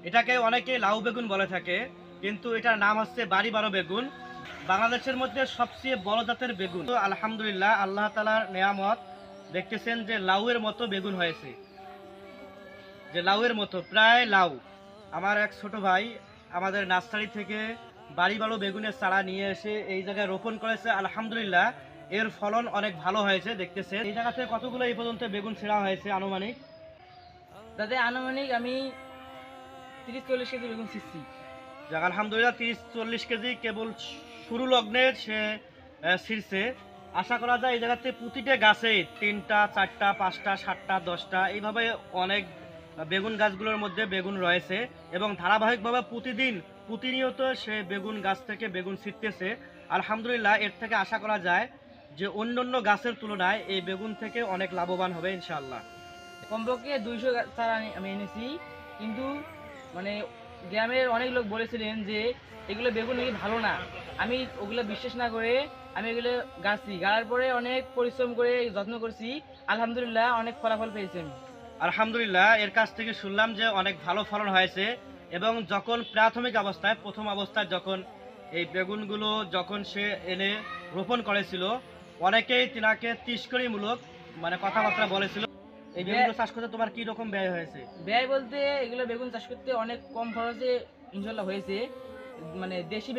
এটাকে অনেকে লাউ বেগুন বলে থাকে, কিন্তু এটার নাম হচ্ছে বাড়ি বারো বেগুন। বাংলাদেশের মধ্যে সবচেয়ে বড় জাতের বেগুন। তো আলহামদুলিল্লাহ, আল্লাহ তাআলার নেয়ামত। দেখতেছেন যে লাউয়ের মতো বেগুন হয়েছে, যে লাউয়ের মতো প্রায় লাউ। আমার এক ছোট ভাই আমাদের নার্সারি থেকে বাড়ি বারো বেগুনের চারা নিয়ে এসে এই জায়গায় রোপণ করেছে। আলহামদুলিল্লাহ, এর ফলন অনেক ভালো হয়েছে। দেখতেছেন এই জায়গা থেকে কতগুলো এই পর্যন্ত বেগুন ছেঁড়া হয়েছে আনুমানিক? তাতে আনুমানিক আমি 30-40 কেজি বেগুন ছিঁড়ছি। যাক আলহামদুলিল্লাহ, 30-40 কেজি কেবল শুরু লগ্নের সে ছিঁড়ছে। আশা করা যায় এই জায়গাতে প্রতিটা গাছে 3টা 4টা 5টা 7টা 10টা এইভাবে অনেক বেগুন গাছগুলোর মধ্যে বেগুন রয়েছে, এবং ধারাবাহিকভাবে প্রতিনিয়ত সে বেগুন গাছ থেকে বেগুন ছিঁড়তেছে। আলহামদুলিল্লাহ, এর থেকে আশা করা যায় যে অন্যান্য গাছের তুলনায় এই বেগুন থেকে অনেক লাভবান হবে ইনশাআল্লাহ। কমপক্ষে 200 চারা আমি এনেছি, কিন্তু মানে গ্রামের অনেক লোক বলেছিলেন যে এগুলো বেগুন নাকি ভালো না। আমি ওগুলো বিশ্বাস না করে আমি এগুলো গাছছি, গাড়ার পরে অনেক পরিশ্রম করে যত্ন করছি। আলহামদুলিল্লাহ, অনেক ফলাফল পেয়েছি আমি। আলহামদুলিল্লাহ, এর কাছ থেকে শুনলাম যে অনেক ভালো ফলন হয়েছে, এবং যখন প্রাথমিক অবস্থায় প্রথম অবস্থায় যখন এই বেগুনগুলো যখন সে এনে রোপণ করেছিল, অনেকেই তিনাকে তিরস্কারিমূলক মানে কথাবার্তা বলেছিল। এই বেগুন চাষ করতে তোমার কি রকম ব্যয় হয়েছে? ব্যয় বলতে এগুলো বেগুন চাষ করতে অনেক কম খরচে ইনশাল্লাহ হয়েছে। মানে দেশি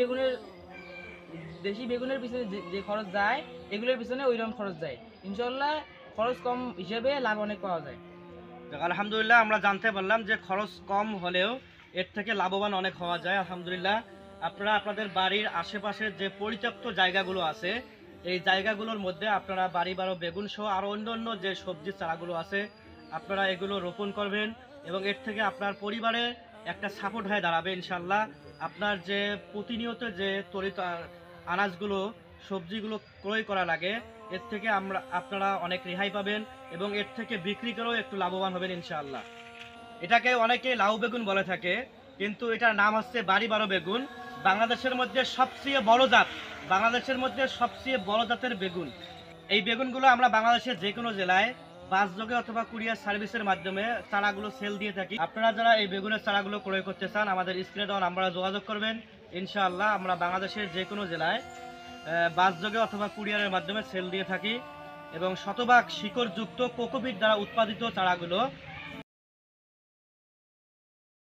বেগুনের পিছনে যে খরচ যায়, এগুলোর পিছনে ওইরকম খরচ যায়। ইনশাল্লাহ খরচ কম হিসেবে লাভ অনেক পাওয়া যায়। আলহামদুলিল্লাহ, আমরা জানতে পারলাম যে খরচ কম হলেও এর থেকে লাভবান অনেক হওয়া যায়। আলহামদুলিল্লাহ, আপনারা আপনাদের বাড়ির আশেপাশে যে পরিত্যক্ত জায়গাগুলো আছে, এই জায়গাগুলোর মধ্যে আপনারা বাড়ি বারো বেগুন সহ আরও অন্য যে সবজির চারাগুলো আছে আপনারা এগুলো রোপণ করবেন, এবং এর থেকে আপনার পরিবারে একটা সাপোর্ট হয়ে দাঁড়াবে ইনশাল্লাহ। আপনার যে প্রতিনিয়ত যে তরিত আনাজগুলো সবজিগুলো ক্রয় করা লাগে, এর থেকে আপনারা অনেক রেহাই পাবেন, এবং এর থেকে বিক্রি করেও একটু লাভবান হবেন ইনশাআল্লাহ। এটাকে অনেকে লাউ বেগুন বলে থাকে, কিন্তু এটার নাম হচ্ছে বাড়ি বারো বেগুন। বাংলাদেশের মধ্যে সবচেয়ে বড় জাতের বেগুন। এই বেগুনগুলো আমরা বাংলাদেশের যে কোনো জেলায় বাসযোগে অথবা কুরিয়ার সার্ভিসের মাধ্যমে চারাগুলো সেল দিয়ে থাকি। আপনারা যারা এই বেগুনের চারাগুলো ক্রয় করতে চান, আমাদের স্ক্রিনে দেওয়া নাম্বারে যোগাযোগ করবেন। ইনশাআল্লাহ, আমরা বাংলাদেশের যে কোনো জেলায় বাসযোগে অথবা কুরিয়ারের মাধ্যমে সেল দিয়ে থাকি, এবং শতভাগ শিকড়যুক্ত কোকোপিট দ্বারা উৎপাদিত চারাগুলো